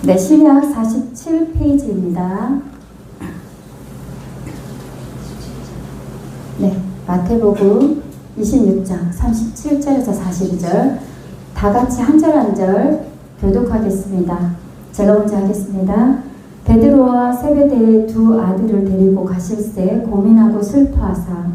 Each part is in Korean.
네, 신약 47페이지입니다. 네, 마태복음 26장 37절에서 42절 다 같이 한 절 한 절 교독하겠습니다. 제가 먼저 하겠습니다. 베드로와 세베대의 두 아들을 데리고 가실새 고민하고 슬퍼하사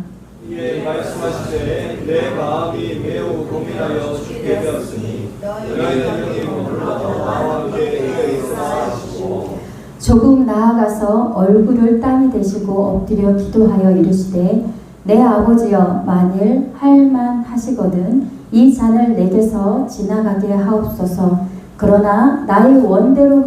이에 말씀하시되 내 마음이 매우 고민하여 죽게 되었으니 너희는 여기 머물러 나와 함께 여기 있으라 하시고 조금 나아가서 얼굴을 땀이 되시고 엎드려 기도하여 이르시되 내 아버지여 만일 할만하시거든 이 잔을 내게서 지나가게 하옵소서. 그러나 나의 원대로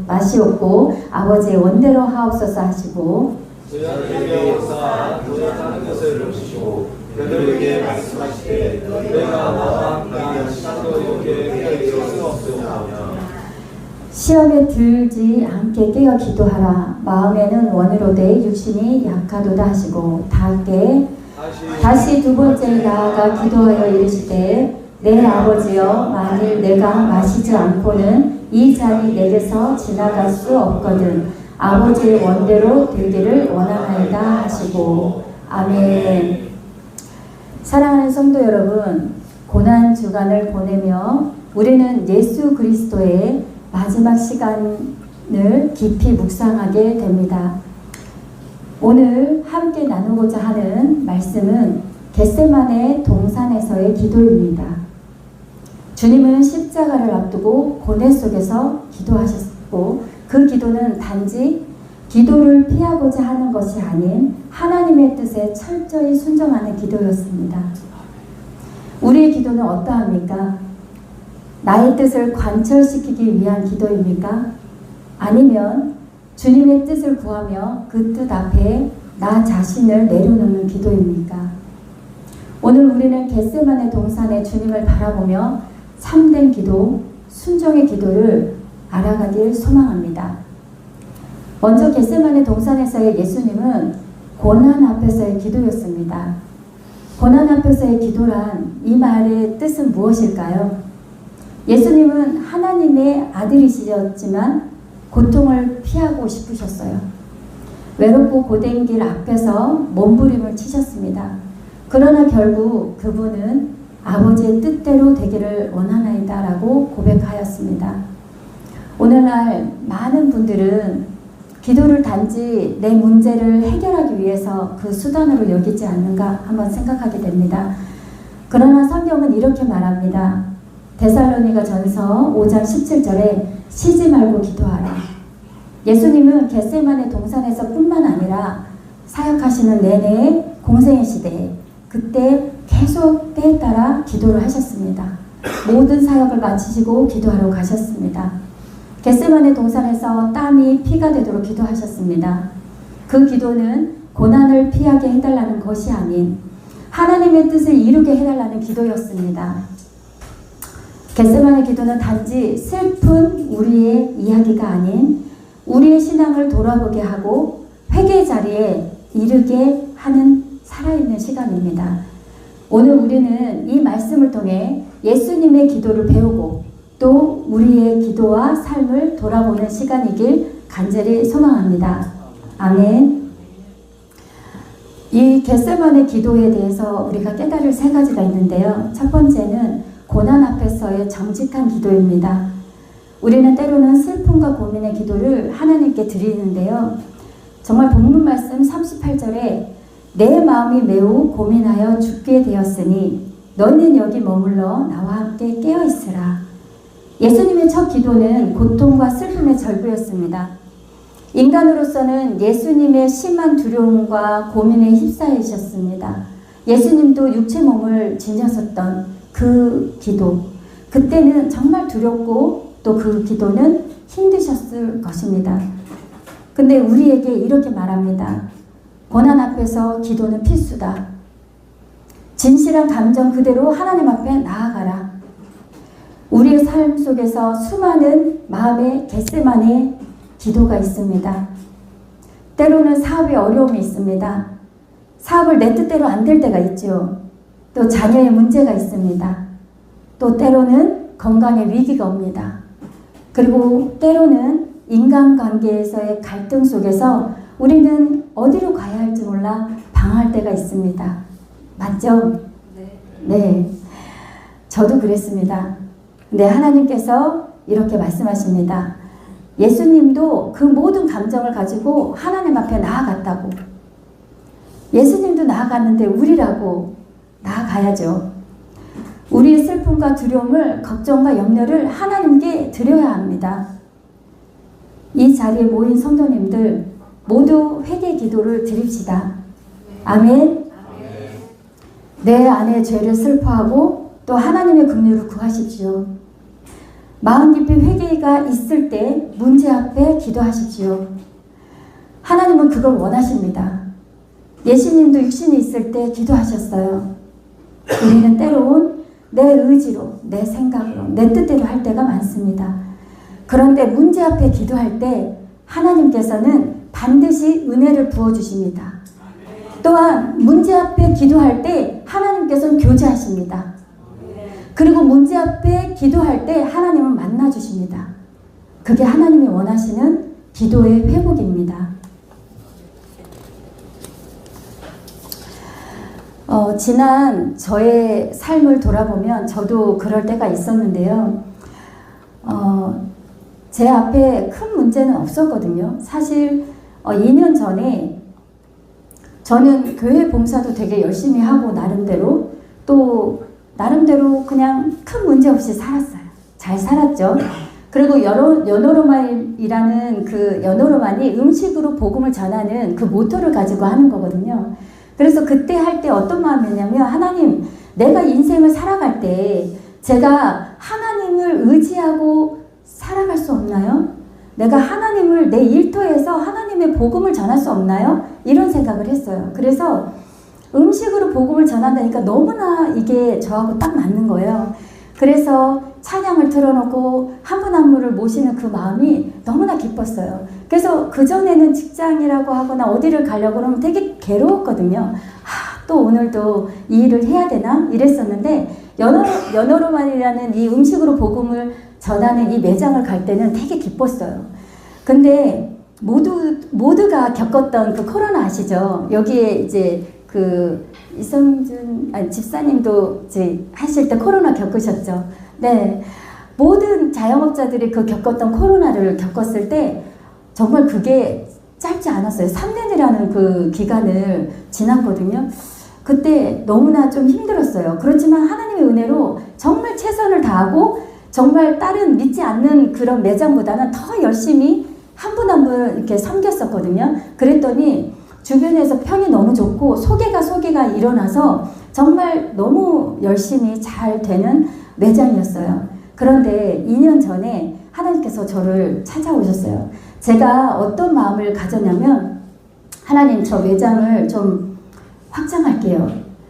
마시옵고 아버지의 원대로 하옵소서 하시고 저희에게 역사 도전하는 것을 주시고 그들에게 말씀하시되 내가 너와 함께하는 시간도 여기에 있을 수 없으오며 시험에 들지 않게 깨어 기도하라. 마음에는 원으로되 육신이 약하도다 하시고 다시 두 번째 나아가 기도하여 이르시되 내 아버지여 만일 내가 마시지 않고는 이 잔이 내게서 지나갈 수 없거든 아버지의 원대로 되기를 원하나이다 하시고 아멘. 사랑하는 성도 여러분, 고난 주간을 보내며 우리는 예수 그리스도의 마지막 시간을 깊이 묵상하게 됩니다. 오늘 함께 나누고자 하는 말씀은 겟세마네 동산에서의 기도입니다. 주님은 십자가를 앞두고 고뇌 속에서 기도하셨고 그 기도는 단지 기도를 피하고자 하는 것이 아닌 하나님의 뜻에 철저히 순종하는 기도였습니다. 우리의 기도는 어떠합니까? 나의 뜻을 관철시키기 위한 기도입니까? 아니면 주님의 뜻을 구하며 그 뜻 앞에 나 자신을 내려놓는 기도입니까? 오늘 우리는 겟세마네 동산의 주님을 바라보며 참된 기도, 순종의 기도를 알아가길 소망합니다. 먼저 겟세마네 동산에서의 예수님은 고난 앞에서의 기도였습니다. 고난 앞에서의 기도란 이 말의 뜻은 무엇일까요? 예수님은 하나님의 아들이시었지만 고통을 피하고 싶으셨어요. 외롭고 고된 길 앞에서 몸부림을 치셨습니다. 그러나 결국 그분은 아버지의 뜻대로 되기를 원하나이다 라고 고백하였습니다. 오늘날 많은 분들은 기도를 단지 내 문제를 해결하기 위해서 그 수단으로 여기지 않는가 한번 생각하게 됩니다. 그러나 성경은 이렇게 말합니다. 데살로니가 전서 5장 17절에 쉬지 말고 기도하라. 예수님은 겟세마네 동산에서 뿐만 아니라 사역하시는 내내 공생의 시대에 그때 계속 때에 따라 기도를 하셨습니다. 모든 사역을 마치시고 기도하러 가셨습니다. 겟세마네 동산에서 땀이 피가 되도록 기도하셨습니다. 그 기도는 고난을 피하게 해달라는 것이 아닌 하나님의 뜻을 이루게 해달라는 기도였습니다. 겟세마네 기도는 단지 슬픈 우리의 이야기가 아닌 우리의 신앙을 돌아보게 하고 회개 자리에 이르게 하는 살아있는 시간입니다. 오늘 우리는 이 말씀을 통해 예수님의 기도를 배우고 또 우리의 기도와 삶을 돌아보는 시간이길 간절히 소망합니다. 아멘. 이 겟세마네 기도에 대해서 우리가 깨달을 세 가지가 있는데요. 첫 번째는 고난 앞에서의 정직한 기도입니다. 우리는 때로는 슬픔과 고민의 기도를 하나님께 드리는데요. 정말 본문 말씀 38절에 내 마음이 매우 고민하여 죽게 되었으니 너는 여기 머물러 나와 함께 깨어있으라. 예수님의 첫 기도는 고통과 슬픔의 절규였습니다. 인간으로서는 예수님의 심한 두려움과 고민에 휩싸이셨습니다. 예수님도 육체 몸을 지녔었던 그 기도, 그때는 정말 두렵고 또 그 기도는 힘드셨을 것입니다. 근데 우리에게 이렇게 말합니다. 고난 앞에서 기도는 필수다. 진실한 감정 그대로 하나님 앞에 나아가라. 우리의 삶 속에서 수많은 마음의 겟세마네 기도가 있습니다. 때로는 사업에 어려움이 있습니다. 사업을 내 뜻대로 안 될 때가 있죠. 또 자녀의 문제가 있습니다. 또 때로는 건강에 위기가 옵니다. 그리고 때로는 인간관계에서의 갈등 속에서 우리는 어디로 가야 할지 몰라 방황할 때가 있습니다. 맞죠? 네. 저도 그랬습니다. 근데 하나님께서 이렇게 말씀하십니다. 예수님도 그 모든 감정을 가지고 하나님 앞에 나아갔다고. 예수님도 나아갔는데 우리라고 나아가야죠. 우리의 슬픔과 두려움을, 걱정과 염려를 하나님께 드려야 합니다. 이 자리에 모인 성도님들 모두 회개 기도를 드립시다. 아멘. 내 안의 죄를 슬퍼하고 또 하나님의 긍휼을 구하십시오. 마음 깊이 회개가 있을 때 문제 앞에 기도하십시오. 하나님은 그걸 원하십니다. 예수님도 육신이 있을 때 기도하셨어요. 우리는 때로는 내 의지로, 내 생각으로, 내 뜻대로 할 때가 많습니다. 그런데 문제 앞에 기도할 때 하나님께서는 반드시 은혜를 부어주십니다. 또한 문제 앞에 기도할 때 하나님께서는 교제하십니다. 그리고 문제 앞에 기도할 때 하나님은 만나주십니다. 그게 하나님이 원하시는 기도의 회복입니다. 지난 저의 삶을 돌아보면 저도 그럴 때가 있었는데요. 제 앞에 큰 문제는 없었거든요. 사실 2년 전에 저는 교회 봉사도 되게 열심히 하고 나름대로 그냥 큰 문제 없이 살았어요. 잘 살았죠. 그리고 연호로만이라는 그 연호로만이 음식으로 복음을 전하는 그 모토를 가지고 하는 거거든요. 그래서 그때 할 때 어떤 마음이냐면, 하나님, 내가 인생을 살아갈 때 제가 하나님을 의지하고 살아갈 수 없나요? 내가 하나님을 내 일터에서 하나님의 복음을 전할 수 없나요? 이런 생각을 했어요. 그래서 음식으로 복음을 전한다니까 너무나 이게 저하고 딱 맞는 거예요. 그래서 찬양을 틀어놓고 한 분 한 분을 모시는 그 마음이 너무나 기뻤어요. 그래서 그전에는 직장이라고 하거나 어디를 가려고 그러면 되게 괴로웠거든요. 또 오늘도 이 일을 해야 되나? 이랬었는데 연어로만이라는 이 음식으로 복음을 전하는 이 매장을 갈 때는 되게 기뻤어요. 근데 모두가 겪었던 그 코로나 아시죠? 여기에 이제 그 이성준 집사님도 이제 하실 때 코로나 겪으셨죠? 네. 모든 자영업자들이 그 겪었던 코로나를 겪었을 때 정말 그게 짧지 않았어요. 3년이라는 그 기간을 지났거든요. 그때 너무나 좀 힘들었어요. 그렇지만 하나님의 은혜로 정말 최선을 다하고 정말 다른 믿지 않는 그런 매장보다는 더 열심히 한 분 한 분 이렇게 섬겼었거든요. 그랬더니 주변에서 평이 너무 좋고 소개가 일어나서 정말 너무 열심히 잘 되는 매장이었어요. 그런데 2년 전에 하나님께서 저를 찾아오셨어요. 제가 어떤 마음을 가졌냐면, 하나님, 저 매장을 좀 확장할게요.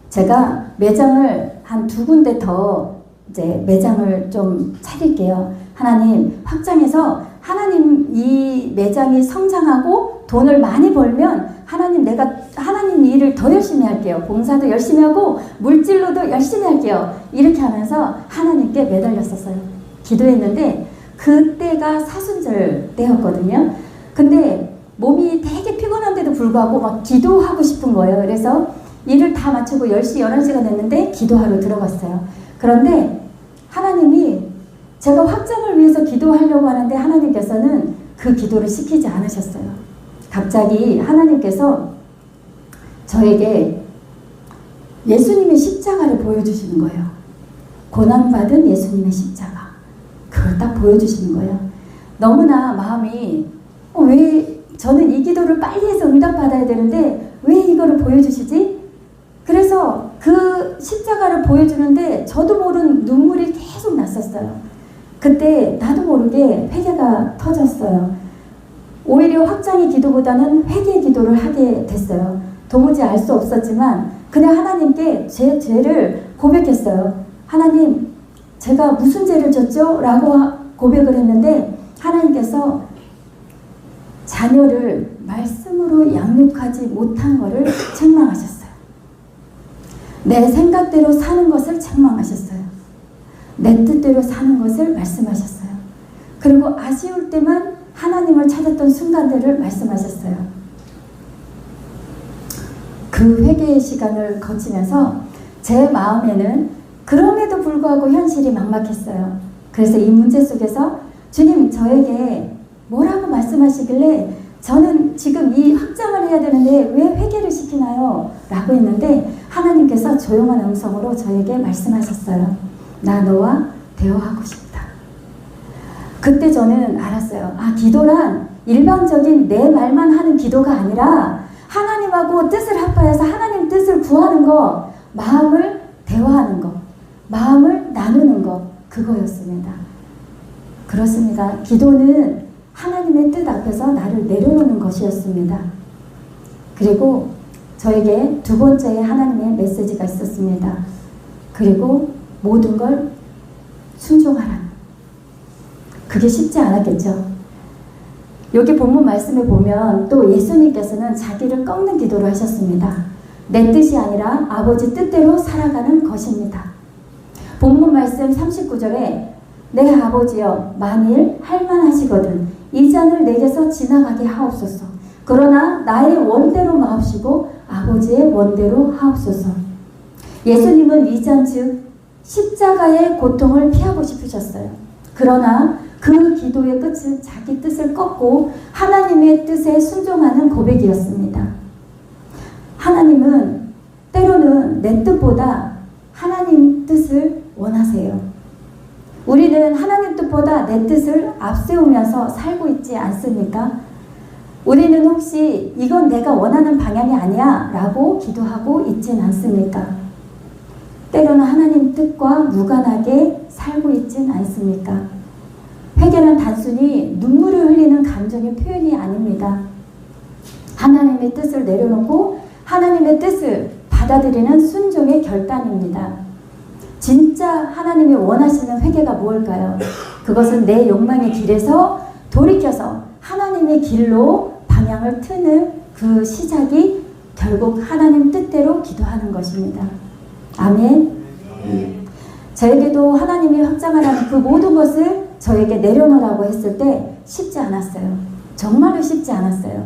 제가 매장을 한 2군데 더 이제 매장을 좀 차릴게요. 하나님, 확장해서 하나님 이 매장이 성장하고 돈을 많이 벌면 내가 하나님 일을 더 열심히 할게요. 봉사도 열심히 하고 물질로도 열심히 할게요. 이렇게 하면서 하나님께 매달렸었어요. 기도했는데 그때가 사순절 때였거든요. 근데 몸이 되게 피곤한데도 불구하고 막 기도하고 싶은 거예요. 그래서 일을 다 마치고 10시, 11시가 됐는데 기도하러 들어갔어요. 그런데 하나님이 제가 확장을 위해서 기도하려고 하는데 하나님께서는 그 기도를 시키지 않으셨어요. 갑자기 하나님께서 저에게 예수님의 십자가를 보여주시는 거예요. 고난받은 예수님의 십자가. 그걸 딱 보여주시는 거예요. 너무나 마음이 왜 저는 이 기도를 빨리 해서 응답받아야 되는데 왜 이거를 보여주시지? 그래서 그 십자가를 보여주는데 저도 모르는 눈물이 계속 났었어요. 그때 나도 모르게 회개가 터졌어요. 오히려 확장의 기도보다는 회개의 기도를 하게 됐어요. 도무지 알 수 없었지만 그냥 하나님께 제 죄를 고백했어요. 하나님, 제가 무슨 죄를 졌죠? 라고 고백을 했는데 하나님께서 자녀를 말씀으로 양육하지 못한 것을 책망하셨어요. 내 생각대로 사는 것을 책망하셨어요. 내 뜻대로 사는 것을 말씀하셨어요. 그리고 아쉬울 때만 하나님을 찾았던 순간들을 말씀하셨어요. 그 회개의 시간을 거치면서 제 마음에는 그럼에도 불구하고 현실이 막막했어요. 그래서 이 문제 속에서 주님 저에게 뭐라고 말씀하시길래 저는 지금 이 확장을 해야 되는데 왜 회개를 시키나요? 라고 했는데 하나님께서 조용한 음성으로 저에게 말씀하셨어요. 나 너와 대화하고 싶다. 그때 저는 알았어요. 아, 기도란 일방적인 내 말만 하는 기도가 아니라 하나님하고 뜻을 합하여서 하나님 뜻을 구하는 거, 마음을 대화하는 거, 마음을 나누는 거, 그거였습니다. 그렇습니다. 기도는 하나님의 뜻 앞에서 나를 내려놓는 것이었습니다. 그리고 저에게 두 번째의 하나님의 메시지가 있었습니다. 그리고 모든 걸 순종하라. 그게 쉽지 않았겠죠. 여기 본문 말씀에 보면 또 예수님께서는 자기를 꺾는 기도를 하셨습니다. 내 뜻이 아니라 아버지 뜻대로 살아가는 것입니다. 본문 말씀 39절에 내 아버지여 만일 할만하시거든 이 잔을 내게서 지나가게 하옵소서. 그러나 나의 원대로 마옵시고 아버지의 원대로 하옵소서. 예수님은 이 잔 즉 십자가의 고통을 피하고 싶으셨어요. 그러나 그 기도의 끝은 자기 뜻을 꺾고 하나님의 뜻에 순종하는 고백이었습니다. 하나님은 때로는 내 뜻보다 하나님 뜻을 원하세요. 우리는 하나님 뜻보다 내 뜻을 앞세우면서 살고 있지 않습니까? 우리는 혹시 이건 내가 원하는 방향이 아니야 라고 기도하고 있진 않습니까? 때로는 하나님 뜻과 무관하게 살고 있진 않습니까? 회개는 단순히 눈물을 흘리는 감정의 표현이 아닙니다. 하나님의 뜻을 내려놓고 하나님의 뜻을 받아들이는 순종의 결단입니다. 진짜 하나님이 원하시는 회개가 무엇일까요? 그것은 내 욕망의 길에서 돌이켜서 하나님의 길로 방향을 트는 그 시작이 결국 하나님 뜻대로 기도하는 것입니다. 아멘. 저에게도 하나님이 확장하라는 그 모든 것을 저에게 내려놓으라고 했을 때 쉽지 않았어요. 정말로 쉽지 않았어요.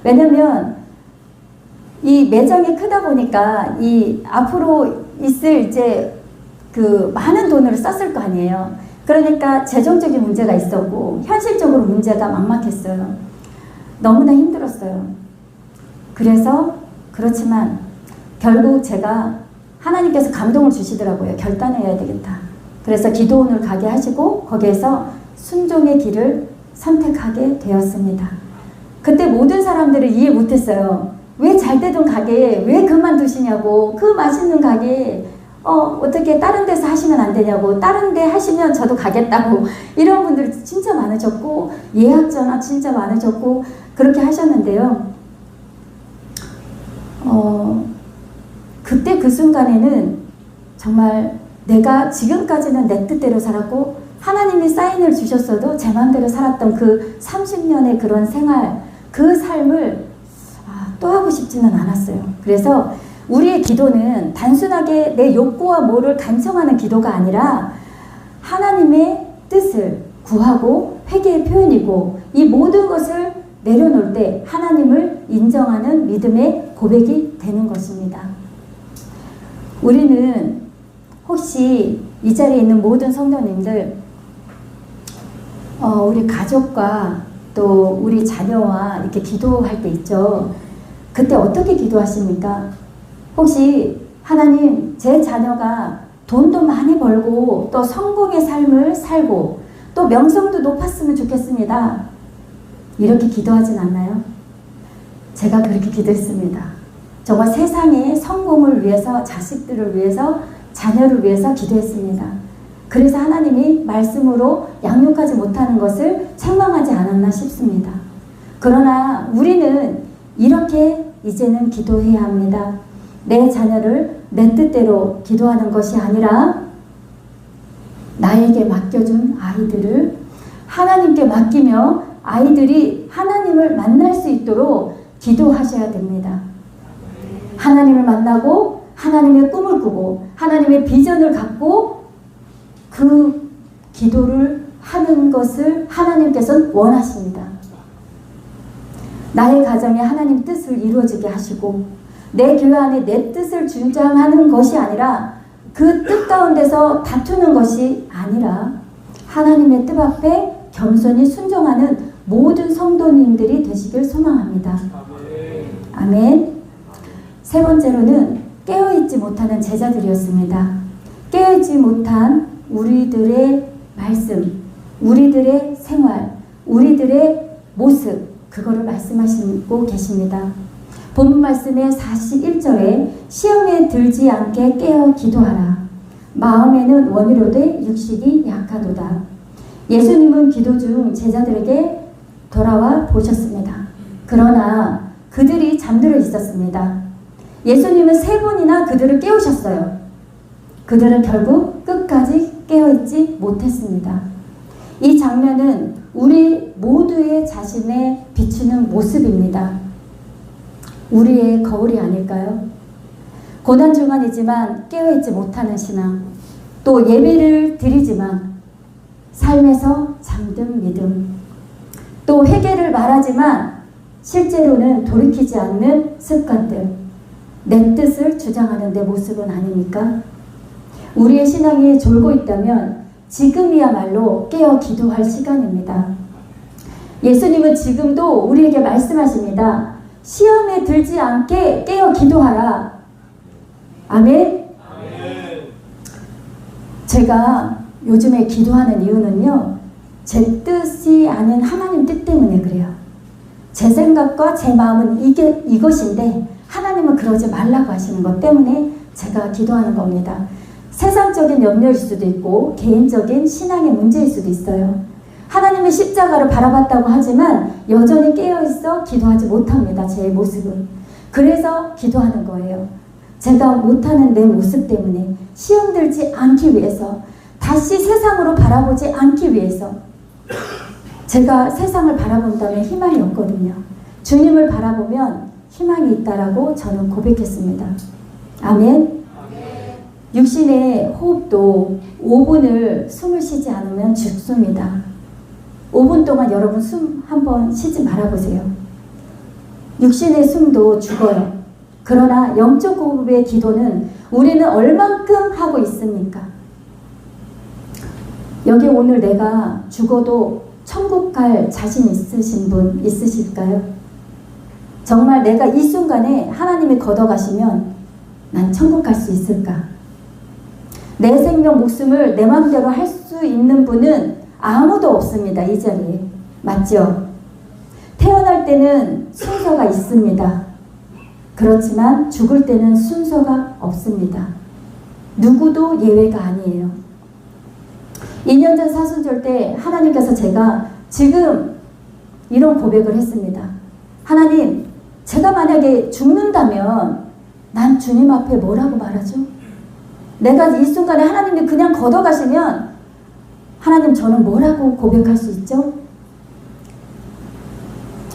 왜냐면 이 매장이 크다 보니까 이 앞으로 있을 이제 그 많은 돈을 썼을 거 아니에요. 그러니까 재정적인 문제가 있었고 현실적으로 문제가 막막했어요. 너무나 힘들었어요. 그래서 그렇지만 결국 제가 하나님께서 감동을 주시더라고요. 결단해야 되겠다. 그래서 기도원을 가게 하시고 거기에서 순종의 길을 선택하게 되었습니다. 그때 모든 사람들을 이해 못했어요. 왜 잘되던 가게에 왜 그만두시냐고, 그 맛있는 가게에 어떻게 다른 데서 하시면 안 되냐고, 다른 데 하시면 저도 가겠다고, 이런 분들 진짜 많으셨고 예약 전화 진짜 많으셨고 그렇게 하셨는데요. 그때 그 순간에는 정말 내가 지금까지는 내 뜻대로 살았고 하나님이 사인을 주셨어도 제 마음대로 살았던 그 30년의 그런 생활, 그 삶을 또 하고 싶지는 않았어요. 그래서 우리의 기도는 단순하게 내 욕구와 뭐를 간청하는 기도가 아니라 하나님의 뜻을 구하고 회개의 표현이고 이 모든 것을 내려놓을 때 하나님을 인정하는 믿음의 고백이 되는 것입니다. 우리는 혹시 이 자리에 있는 모든 성도님들 우리 가족과 또 우리 자녀와 이렇게 기도할 때 있죠. 그때 어떻게 기도하십니까? 혹시 하나님 제 자녀가 돈도 많이 벌고 또 성공의 삶을 살고 또 명성도 높았으면 좋겠습니다. 이렇게 기도하진 않나요? 제가 그렇게 기도했습니다. 정말 세상의 성공을 위해서, 자식들을 위해서, 자녀를 위해서 기도했습니다. 그래서 하나님이 말씀으로 양육하지 못하는 것을 책망하지 않았나 싶습니다. 그러나 우리는 이렇게 이제는 기도해야 합니다. 내 자녀를 내 뜻대로 기도하는 것이 아니라 나에게 맡겨준 아이들을 하나님께 맡기며 아이들이 하나님을 만날 수 있도록 기도하셔야 됩니다. 하나님을 만나고 하나님의 꿈을 꾸고 하나님의 비전을 갖고 그 기도를 하는 것을 하나님께서는 원하십니다. 나의 가정에 하나님 뜻을 이루어지게 하시고 내 교회 안에 내 뜻을 주장하는 것이 아니라 그 뜻 가운데서 다투는 것이 아니라 하나님의 뜻 앞에 겸손히 순종하는 모든 성도님들이 되시길 소망합니다. 아멘. 세 번째로는 깨어있지 못하는 제자들이었습니다. 깨어있지 못한 우리들의 말씀, 우리들의 생활, 우리들의 모습, 그거를 말씀하시고 계십니다. 본문 말씀의 41절에 시험에 들지 않게 깨어 기도하라. 마음에는 원이로되 육신이 약하도다. 예수님은 기도 중 제자들에게 돌아와 보셨습니다. 그러나 그들이 잠들어 있었습니다. 예수님은 3번이나 그들을 깨우셨어요. 그들은 결국 끝까지 깨어있지 못했습니다. 이 장면은 우리 모두의 자신에 비추는 모습입니다. 우리의 거울이 아닐까요? 고난중간이지만 깨어있지 못하는 신앙, 또 예배를 드리지만 삶에서 잠든 믿음, 또 회개를 말하지만 실제로는 돌이키지 않는 습관들, 내 뜻을 주장하는 내 모습은 아닙니까? 우리의 신앙이 졸고 있다면 지금이야말로 깨어 기도할 시간입니다. 예수님은 지금도 우리에게 말씀하십니다. 시험에 들지 않게 깨어 기도하라. 아멘. 제가 요즘에 기도하는 이유는요, 제 뜻이 아닌 하나님 뜻 때문에 그래요. 제 생각과 제 마음은 이것인데 하나님은 그러지 말라고 하시는 것 때문에 제가 기도하는 겁니다. 세상적인 염려일 수도 있고 개인적인 신앙의 문제일 수도 있어요. 하나님의 십자가를 바라봤다고 하지만 여전히 깨어있어 기도하지 못합니다. 제 모습은. 그래서 기도하는 거예요. 제가 못하는 내 모습 때문에 시험 들지 않기 위해서, 다시 세상으로 바라보지 않기 위해서. 제가 세상을 바라본다면 희망이 없거든요. 주님을 바라보면 희망이 있다라고 저는 고백했습니다. 아멘. 육신의 호흡도 5분을 숨을 쉬지 않으면 죽습니다. 5분 동안 여러분 숨 한번 쉬지 말아보세요. 육신의 숨도 죽어요. 그러나 영적 호흡의 기도는 우리는 얼만큼 하고 있습니까? 여기 오늘 내가 죽어도 천국 갈 자신 있으신 분 있으실까요? 정말 내가 이 순간에 하나님이 걷어가시면 난 천국 갈 수 있을까? 내 생명 목숨을 내 마음대로 할 수 있는 분은 아무도 없습니다. 이 자리에. 맞죠? 태어날 때는 순서가 있습니다. 그렇지만 죽을 때는 순서가 없습니다. 누구도 예외가 아니에요. 2년 전 사순절 때 하나님께서 제가 지금 이런 고백을 했습니다. 하나님, 제가 만약에 죽는다면 난 주님 앞에 뭐라고 말하죠? 내가 이 순간에 하나님이 그냥 걷어가시면 하나님, 저는 뭐라고 고백할 수 있죠?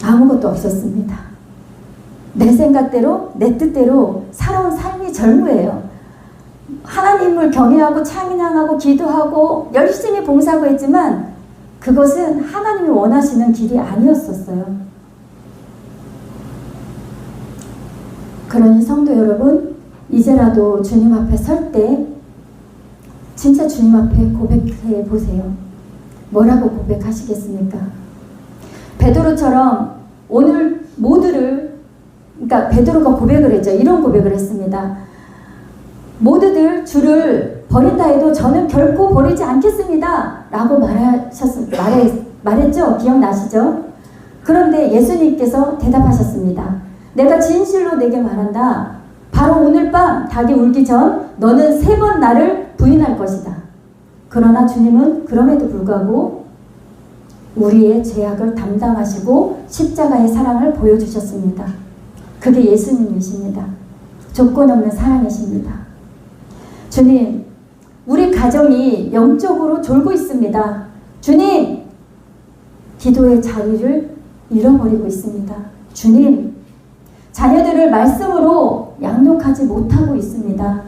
아무것도 없었습니다. 내 생각대로, 내 뜻대로 살아온 삶이 전부예요. 하나님을 경외하고 찬양하고 기도하고 열심히 봉사하고 했지만 그것은 하나님이 원하시는 길이 아니었었어요. 그러니 성도 여러분, 이제라도 주님 앞에 설 때 진짜 주님 앞에 고백해 보세요. 뭐라고 고백하시겠습니까? 베드로처럼 오늘 모두를, 그러니까 베드로가 고백을 했죠. 이런 고백을 했습니다. 모두들 주를 버린다 해도 저는 결코 버리지 않겠습니다. 라고 말했죠. 기억나시죠? 그런데 예수님께서 대답하셨습니다. 내가 진실로 내게 말한다. 바로 오늘 밤 닭이 울기 전 너는 3번 나를 부인할 것이다. 그러나 주님은 그럼에도 불구하고 우리의 죄악을 담당하시고 십자가의 사랑을 보여주셨습니다. 그게 예수님이십니다. 조건 없는 사랑이십니다. 주님, 우리 가정이 영적으로 졸고 있습니다. 주님, 기도의 자리를 잃어버리고 있습니다. 주님, 자녀들을 말씀으로 양육하지 못하고 있습니다.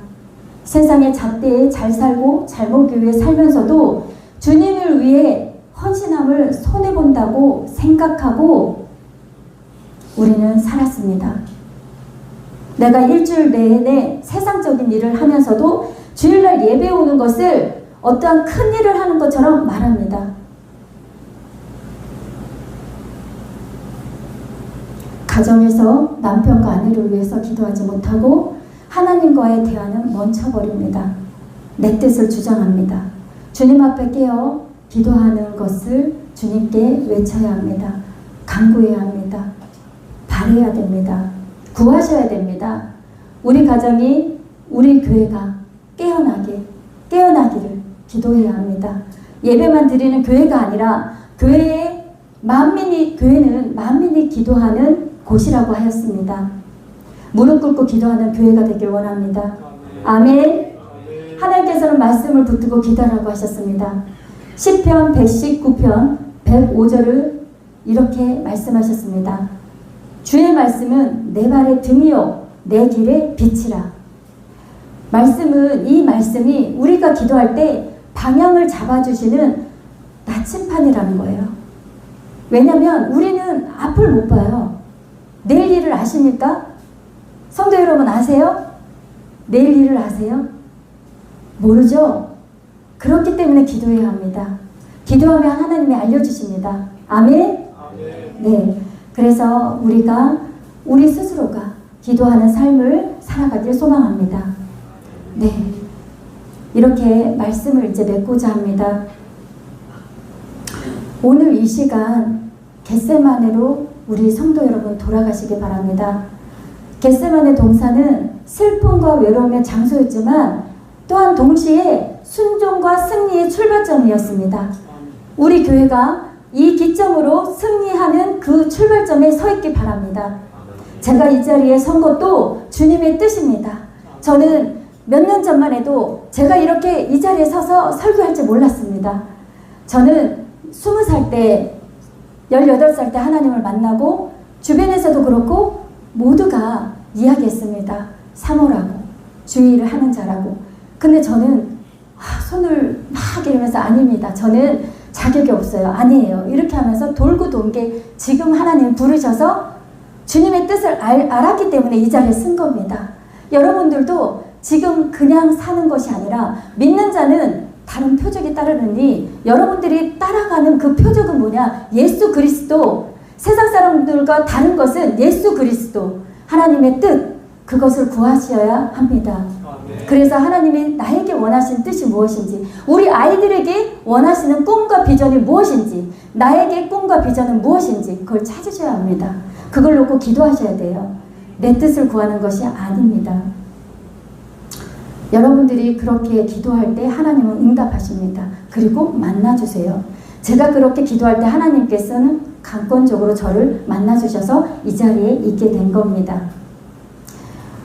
세상의 잣대에 잘 살고 잘 먹기 위해 살면서도 주님을 위해 헌신함을 손해본다고 생각하고 우리는 살았습니다. 내가 일주일 내내 세상적인 일을 하면서도 주일날 예배 오는 것을 어떠한 큰 일을 하는 것처럼 말합니다. 가정에서 남편과 아내를 위해서 기도하지 못하고 하나님과의 대화는 멈춰버립니다. 내 뜻을 주장합니다. 주님 앞에 깨어 기도하는 것을 주님께 외쳐야 합니다. 간구해야 합니다. 바라야 됩니다. 구하셔야 됩니다. 우리 가정이, 우리 교회가 깨어나기를 기도해야 합니다. 예배만 드리는 교회가 아니라 교회는 만민이 기도하는 곳이라고 하였습니다. 무릎 꿇고 기도하는 교회가 되길 원합니다. 아멘. 하나님께서는 말씀을 붙들고 기도하라고 하셨습니다. 시편 119편 105절을 이렇게 말씀하셨습니다. 주의 말씀은 내 발의 등이요 내 길의 빛이라. 이 말씀이 우리가 기도할 때 방향을 잡아주시는 나침판이라는 거예요. 왜냐하면 우리는 앞을 못 봐요. 내일 일을 아십니까? 성도 여러분 아세요? 내일 일을 아세요? 모르죠? 그렇기 때문에 기도해야 합니다. 기도하면 하나님이 알려주십니다. 아멘? 네. 그래서 우리 스스로가 기도하는 삶을 살아가길 소망합니다. 네. 이렇게 말씀을 이제 맺고자 합니다. 오늘 이 시간 겟세마네로 우리 성도 여러분 돌아가시기 바랍니다. 겟세마네 동산은 슬픔과 외로움의 장소였지만 또한 동시에 순종과 승리의 출발점이었습니다. 우리 교회가 이 기점으로 승리하는 그 출발점에 서 있기 바랍니다. 제가 이 자리에 선 것도 주님의 뜻입니다. 저는 몇 년 전만 해도 제가 이렇게 이 자리에 서서 설교할 줄 몰랐습니다. 저는 20살 때, 18살 때 하나님을 만나고 주변에서도 그렇고 모두가 이야기했습니다. 사모라고, 주의를 하는 자라고. 근데 저는 손을 막 이러면서 아닙니다. 저는 자격이 없어요. 아니에요. 이렇게 하면서 돌고 돈 게 지금 하나님 부르셔서 주님의 뜻을 알았기 때문에 이 자리에 쓴 겁니다. 여러분들도 지금 그냥 사는 것이 아니라 믿는 자는 다른 표적이 따르느니 여러분들이 따라가는 그 표적은 뭐냐? 예수 그리스도. 세상 사람들과 다른 것은 예수 그리스도. 하나님의 뜻. 그것을 구하셔야 합니다. 그래서 하나님이 나에게 원하시는 뜻이 무엇인지, 우리 아이들에게 원하시는 꿈과 비전이 무엇인지, 나에게 꿈과 비전은 무엇인지 그걸 찾으셔야 합니다. 그걸 놓고 기도하셔야 돼요. 내 뜻을 구하는 것이 아닙니다. 여러분들이 그렇게 기도할 때 하나님은 응답하십니다. 그리고 만나주세요. 제가 그렇게 기도할 때 하나님께서는 강권적으로 저를 만나주셔서 이 자리에 있게 된 겁니다.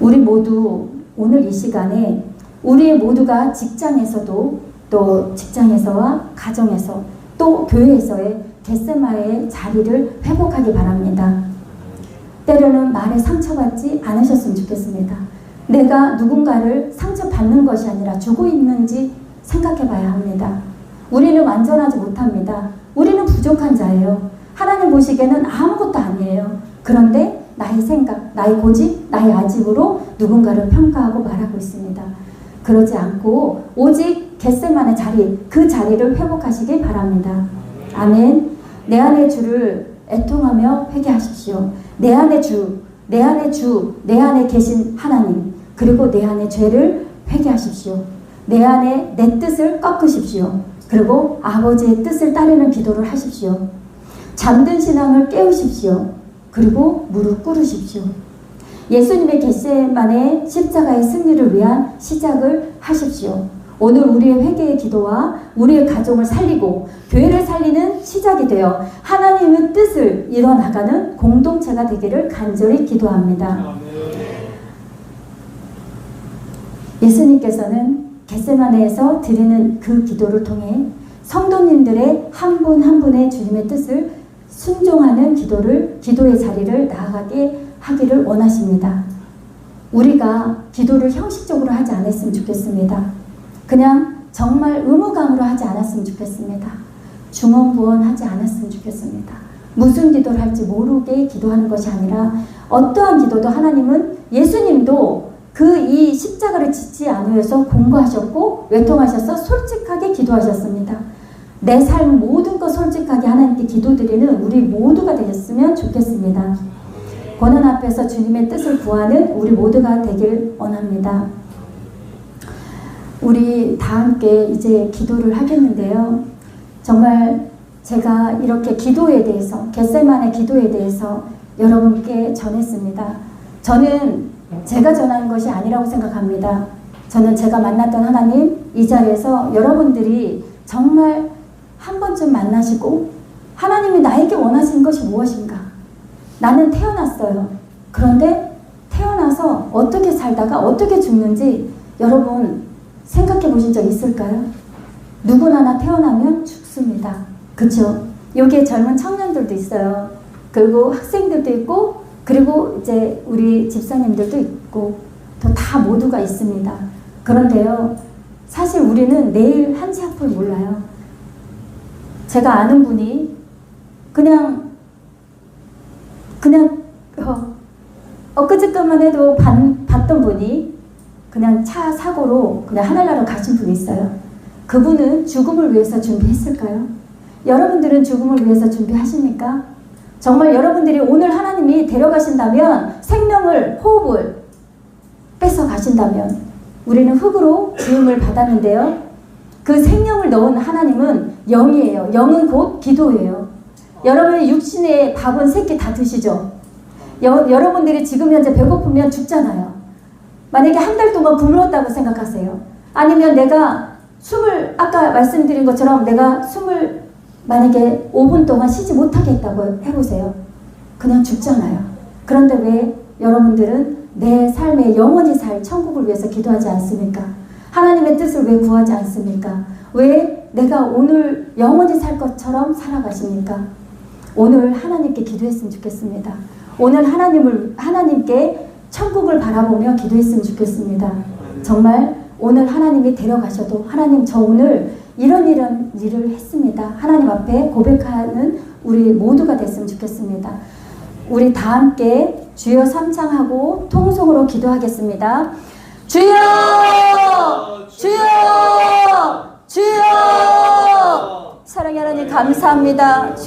우리 모두 오늘 이 시간에 우리 모두가 직장에서도 또 직장에서와 가정에서 또 교회에서의 겟세마의 자리를 회복하기 바랍니다. 때로는 말에 상처받지 않으셨으면 좋겠습니다. 내가 누군가를 상처받는 것이 아니라 주고 있는지 생각해 봐야 합니다. 우리는 완전하지 못합니다. 우리는 부족한 자예요. 하나님 보시기에는 아무것도 아니에요. 그런데 나의 생각, 나의 고집, 나의 아집으로 누군가를 평가하고 말하고 있습니다. 그러지 않고 오직 겟세마네 자리, 그 자리를 회복하시기 바랍니다. 아멘. 내 안의 주를 애통하며 회개하십시오. 내 안의 주, 내 안의 주, 내 안에 계신 하나님, 그리고 내 안의 죄를 회개하십시오. 내 안에 내 뜻을 꺾으십시오. 그리고 아버지의 뜻을 따르는 기도를 하십시오. 잠든 신앙을 깨우십시오. 그리고 무릎 꿇으십시오. 예수님의 겟세마네 십자가의 승리를 위한 시작을 하십시오. 오늘 우리의 회개의 기도와 우리의 가정을 살리고 교회를 살리는 시작이 되어 하나님의 뜻을 이뤄나가는 공동체가 되기를 간절히 기도합니다. 예수님께서는 겟세마네에서 드리는 그 기도를 통해 성도님들의 한 분 한 분의 주님의 뜻을 순종하는 기도의 자리를 나아가게 하기를 원하십니다. 우리가 기도를 형식적으로 하지 않았으면 좋겠습니다. 그냥 정말 의무감으로 하지 않았으면 좋겠습니다. 중언부언하지 않았으면 좋겠습니다. 무슨 기도를 할지 모르게 기도하는 것이 아니라 어떠한 기도도 하나님은 예수님도 그 이 십자가를 짓지 않으셔서 공부하셨고 외통하셔서 솔직하게 기도하셨습니다. 내 삶 모든 것 솔직하게 하나님께 기도드리는 우리 모두가 되셨으면 좋겠습니다. 고난 앞에서 주님의 뜻을 구하는 우리 모두가 되길 원합니다. 우리 다 함께 이제 기도를 하겠는데요. 정말 제가 이렇게 기도에 대해서, 겟세마네 기도에 대해서 여러분께 전했습니다. 저는 제가 전하는 것이 아니라고 생각합니다. 저는 제가 만났던 하나님, 이 자리에서 여러분들이 정말 한 번쯤 만나시고 하나님이 나에게 원하시는 것이 무엇인가? 나는 태어났어요. 그런데 태어나서 어떻게 살다가 어떻게 죽는지 여러분 생각해 보신 적 있을까요? 누구나 태어나면 죽습니다. 그쵸? 여기에 젊은 청년들도 있어요. 그리고 학생들도 있고, 그리고 이제 우리 집사님들도 있고, 또 다 모두가 있습니다. 그런데요, 사실 우리는 내일 한치 앞을 몰라요. 제가 아는 분이 그냥 엊그저께만 해도 봤던 분이 그냥 차 사고로 그냥 하늘나라 가신 분이 있어요. 그분은 죽음을 위해서 준비했을까요? 여러분들은 죽음을 위해서 준비하십니까? 정말 여러분들이 오늘 하나님이 데려가신다면, 생명을, 호흡을 뺏어 가신다면, 우리는 흙으로 지음을 받았는데요. 그 생명을 넣은 하나님은 영이에요. 영은 곧 기도예요. 여러분의 육신의 밥은 3끼 다 드시죠? 여러분들이 지금 현재 배고프면 죽잖아요. 만약에 한 달 동안 굶었다고 생각하세요. 아니면 내가 아까 말씀드린 것처럼 내가 숨을 만약에 5분 동안 쉬지 못하게 했다고 해보세요. 그냥 죽잖아요. 그런데 왜 여러분들은 내 삶에 영원히 살 천국을 위해서 기도하지 않습니까? 하나님의 뜻을 왜 구하지 않습니까? 왜 내가 오늘 영원히 살 것처럼 살아가십니까? 오늘 하나님께 기도했으면 좋겠습니다. 오늘 하나님께 천국을 바라보며 기도했으면 좋겠습니다. 정말 오늘 하나님이 데려가셔도, 하나님 저 오늘 이런 일을 했습니다. 하나님 앞에 고백하는 우리 모두가 됐으면 좋겠습니다. 우리 다 함께 주여 3창하고 통성으로 기도하겠습니다. 주여! 주여! 주여! 사랑의 하나님 감사합니다.